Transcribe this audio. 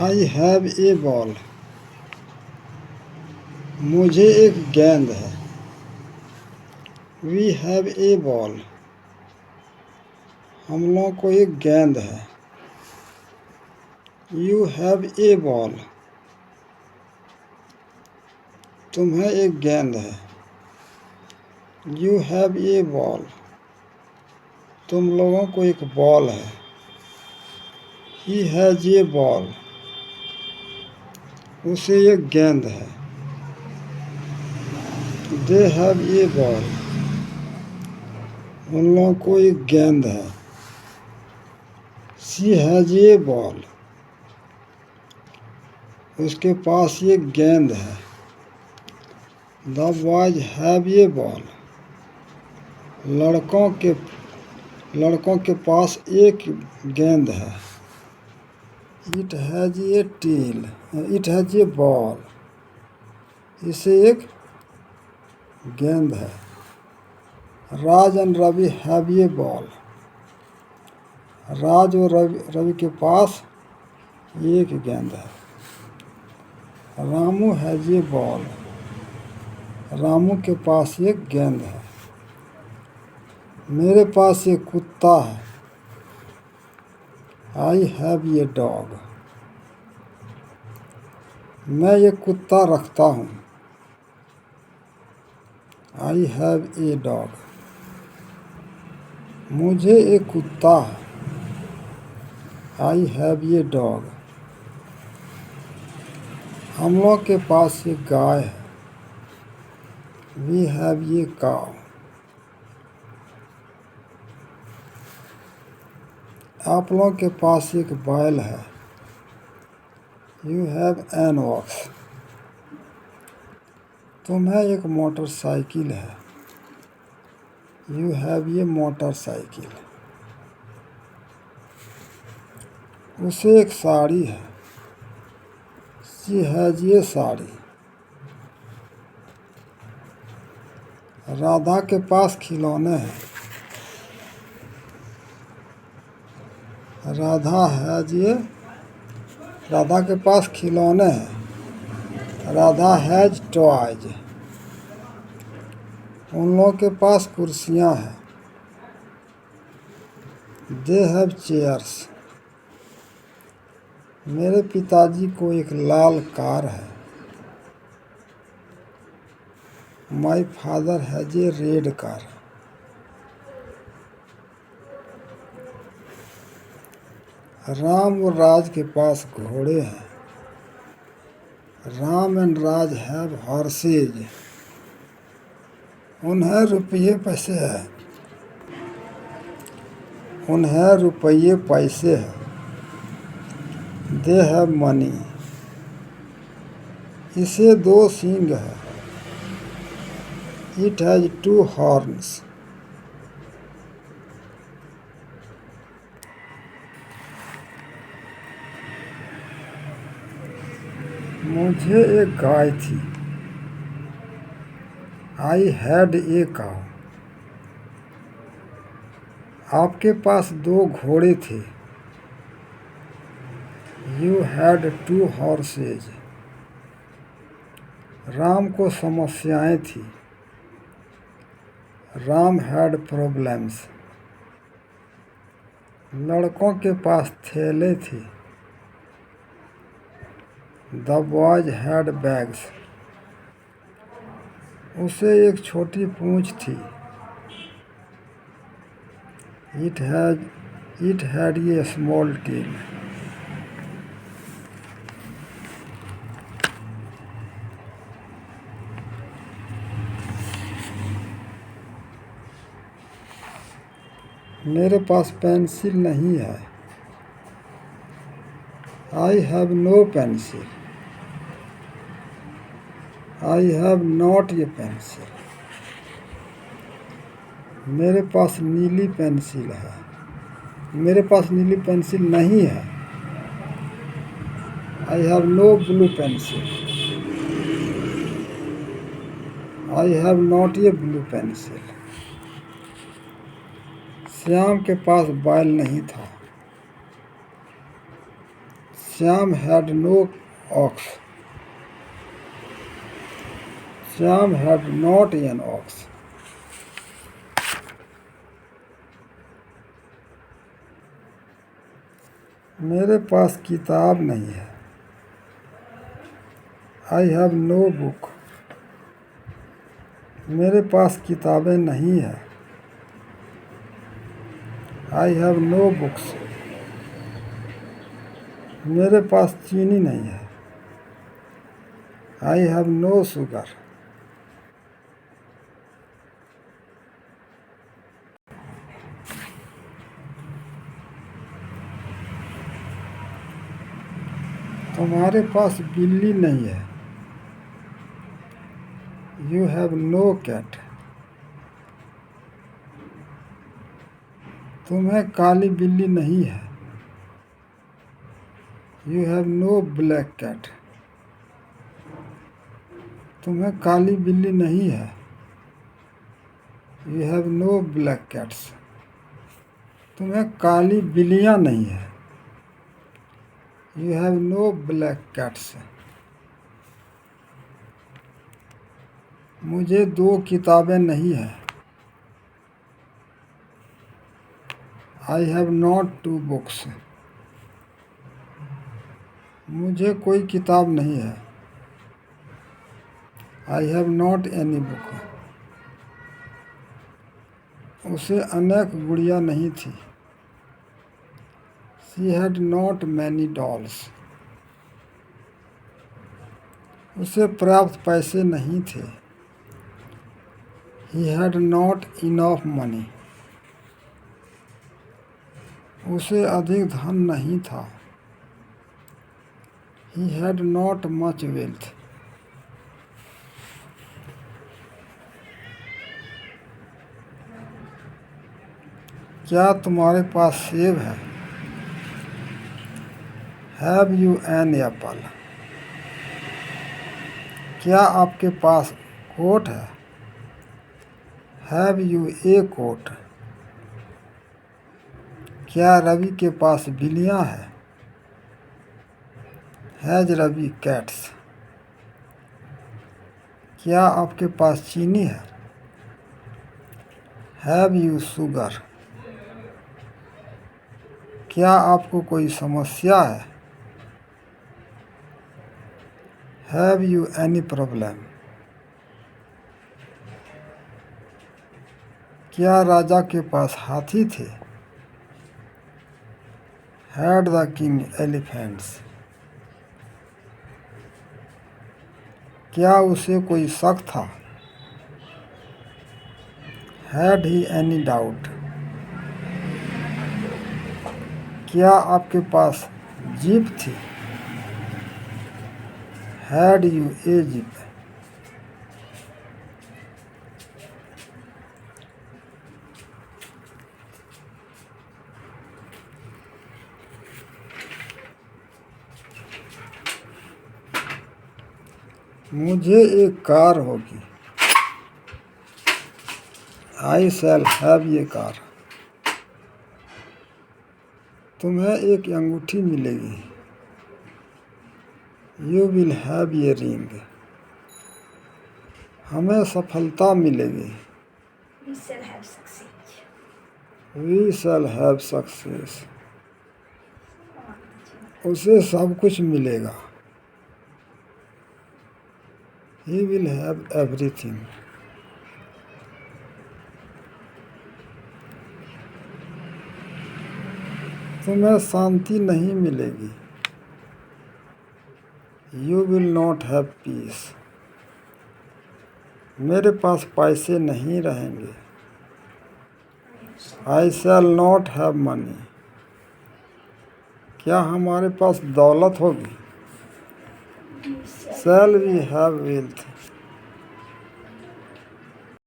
I have a ball. मुझे एक गेंद है। We have a ball. हम लोगों को एक गेंद है। You have a ball. तुम्हें एक गेंद है। You have a ball. तुम लोगों को एक बॉल है। He has a ball. उसे एक गेंद है। They have a ball. उन लोगों को एक गेंद है। She has a ball. उसके पास एक गेंद है। The boys have a ball. लड़कों के पास एक गेंद है। It has a tail. It has a ball. इसे एक गेंद है। Raj and Ravi have a ball. Raj और रवि के पास एक गेंद है। Ramu has a ball. Ramu के पास एक गेंद है। मेरे पास एक कुत्ता है। I have a dog. मैं एक कुत्ता रखता हूँ। I have a dog. मुझे एक कुत्ता है। I have a dog. हम लोग के पास एक गाय है। We have a cow. आप लोगों के पास एक बैल है। You have an ox. तुम्हें एक मोटरसाइकिल है। You have a motorcycle. उसे एक साड़ी है। She has a sari. Radha के पास खिलौने हैं। राधा के पास खिलौने हैं। Radha has toys. उन लोगों के पास कुर्सियां हैं। They have chairs. मेरे पिताजी को एक लाल कार है। My father has a red car. Ram और राज के पास घोड़े हैं। Ram and Raj have horse's. उन्हें रुपये पैसे हैं। They have money. इसे दो सींग है। It has to horns. मुझे एक गाय थी। I had a cow. आपके पास दो घोड़े थे। You had to horses. Ram को समस्याएं थी। Ram had problems. लड़कों के पास थैले थे। The boys had bags. उसे एक छोटी पूंछ थी। It had a small tail. मेरे पास पेंसिल नहीं है। I have no pencil. I have not a pencil. मेरे पास नीली पेंसिल है। मेरे पास नीली पेंसिल नहीं है। I have no blue pencil. I have not a blue pencil. Shyam के पास बैल नहीं था। Shyam had no ox. Shyam had not an ox. मेरे पास किताब नहीं है. I have no book. मेरे पास किताबें नहीं है. I have no books. मेरे पास चीनी नहीं है. I have no sugar. तुम्हारे पास बिल्ली नहीं है. You have no cat. तुम्हें काली बिल्ली नहीं है. You have no black cat. तुम्हें काली बिल्ली नहीं है. You have no black cats. तुम्हें काली बिल्लियाँ नहीं है. You have no black cats. मुझे 2 किताबें नहीं है. I have not 2 books. मुझे कोई किताब नहीं है. I have not any book. उसे अनेक गुड़ियाँ नहीं थी. She had not many dolls. उसे पर्याप्त पैसे नहीं थे. He had not enough money. उसे अधिक धन नहीं था. He had not much wealth. क्या तुम्हारे पास सेब है? Have you an apple? क्या आपके पास कोट है? Have you a coat? क्या रवि के पास बिल्लियाँ हैं? Has Ravi cats? क्या आपके पास चीनी है? Have you sugar? क्या आपको कोई समस्या है? Have you any problem? क्या राजा के पास हाथी थे? Had the king elephants? क्या उसे कोई शक था? Had he any doubt? क्या आपके पास जीप थी? Had you a jeep? मुझे एक कार होगी. I shall have a car. तुम्हें एक अंगूठी मिलेगी. You will have a ring. हमें सफलता मिलेगी. We shall have success. We shall have success. उसे सब कुछ मिलेगा. He will have everything. तुम्हें शांति नहीं मिलेगी. You will not have peace. मेरे पास पैसे नहीं रहेंगे. I shall not have money. क्या हमारे पास दौलत होगी? Shall we have wealth?